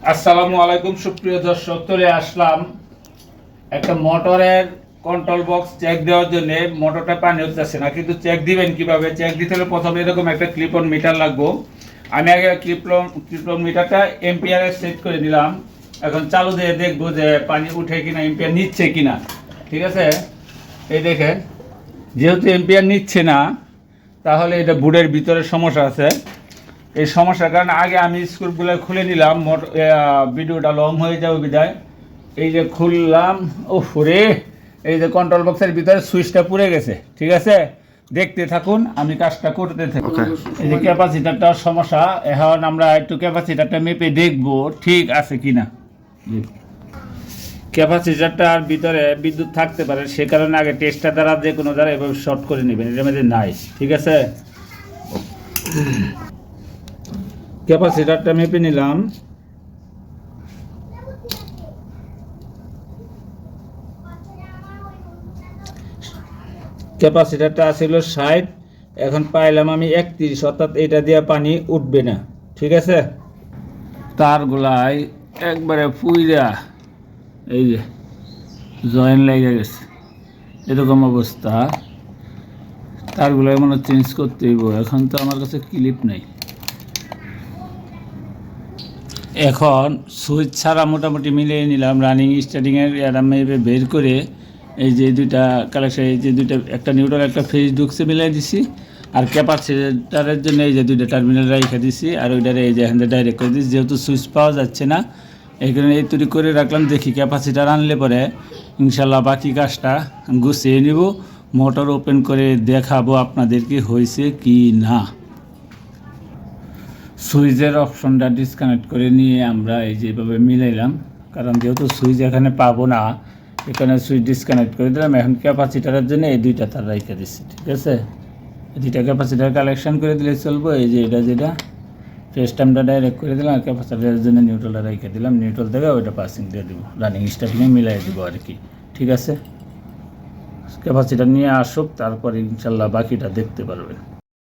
আসসালামু আলাইকুম সুপ্রিয় দর্শক, চলে আসলাম একটা মোটরের কন্ট্রোল বক্স চেক দেওয়ার জন্য। মোটরটা পানি হচ্ছে না, কিন্তু চেক দিবেন কিভাবে? চেক দিতে হলে প্রথমে এরকম একটা ক্লিপ অন মিটার লাগবো। আমি আগে ক্লিপ অন মিটারটা এম্পিয়ারে সেট করে দিলাম। এখন চালু দিয়ে দেখবো যে পানি উঠে কিনা, এম্পিয়ার নিচ্ছে কিনা। ঠিক আছে, এই দেখেন, যেহেতু এম্পিয়ার নিচ্ছে না, তাহলে এটা বোর্ডের ভিতরে সমস্যা আছে। এই সমস্যার কারণে আগে আমি স্ক্রুগুলো খুলে নিলাম, ভিডিওটা লং হয়ে যাবে বিদায়। এই যে খুললাম, ওরে, এই যে কন্ট্রোল বক্সের ভিতরে সুইচটা পুড়ে গেছে। ঠিক আছে, দেখতে থাকুন, আমি কাজটা করতে থাকি। এই যে ক্যাপাসিটারটার সমস্যা, এখন আমরা একটু ক্যাপাসিটারটা মেপে দেখবো ঠিক আছে কিনা। ক্যাপাসিটারটার ভিতরে বিদ্যুৎ থাকতে পারে, সে কারণে আগে টেস্টার দ্বারা যে কোনো দ্বারা এভাবে শর্ট করে নেবেন। এর মধ্যে নাই। ঠিক আছে, ক্যাপাসিটারটা মেপে নিলাম। ক্যাপাসিটারটা ছিল 60, এখন পাইলাম আমি 31, অর্থাৎ এটা দিয়ে পানি উঠবে না। ঠিক আছে, তারগুলাই একবারে পুইরা এই যে জয়েন লেগে গেছে, এরকম অবস্থা। তারগুলাই মনে চেঞ্জ করতে হইব। এখন তো আমার কাছে ক্লিপ নেই। এখন সুইচ ছাড়া মোটামুটি মিলিয়ে নিলাম। রানিং স্টার্টিংয়ের এভাবে বের করে এই যে দুইটা কালেকশন, এই যে দুইটা, একটা নিউট্রাল একটা ফেজ ঢুকছে, মিলিয়ে দিছি। আর ক্যাপাসিটারের জন্য এই যে দুইটা টার্মিনাল রেখে দিছি, আর ওইটারে এই যে এখান থেকে ডাইরেক্ট করে দিচ্ছি। যেহেতু সুইচ পাওয়া যাচ্ছে না, এই কারণে এই তৈরি করে রাখলাম। দেখি ক্যাপাসিটার আনলে পরে ইনশাল্লাহ বাকি কাজটা গুছিয়ে নিব। মোটর ওপেন করে দেখাবো আপনাদেরকে হয়েছে কি না। সুইচের অপশনটা ডিসকানেক্ট করে নিয়ে আমরা এই যেভাবে মিলাইলাম, কারণ যেহেতু সুইচ এখানে পাবো না, এখানে সুইচ ডিসকানেক্ট করে দিলাম। এখন ক্যাপাসিটারের জন্য এই দুইটা তার রেখে দিচ্ছি। ঠিক আছে, এই দুইটা ক্যাপাসিটার কালেকশন করে দিলে চলবো। এই যে এটা যেটা ফেস টাইমটা ডাইরেক্ট করে দিলাম, আর ক্যাপাসিটারের জন্য নিউট্রালটা রেখে দিলাম। নিউট্রাল থেকে ওইটা পাসিং দিয়ে দেবো, রানিং স্টার্টিংয়ে মিলাই দেবো আর কি। ঠিক আছে, ক্যাপাসিটার নিয়ে আসুক, তারপর ইনশাল্লাহ বাকিটা দেখতে পারবেন।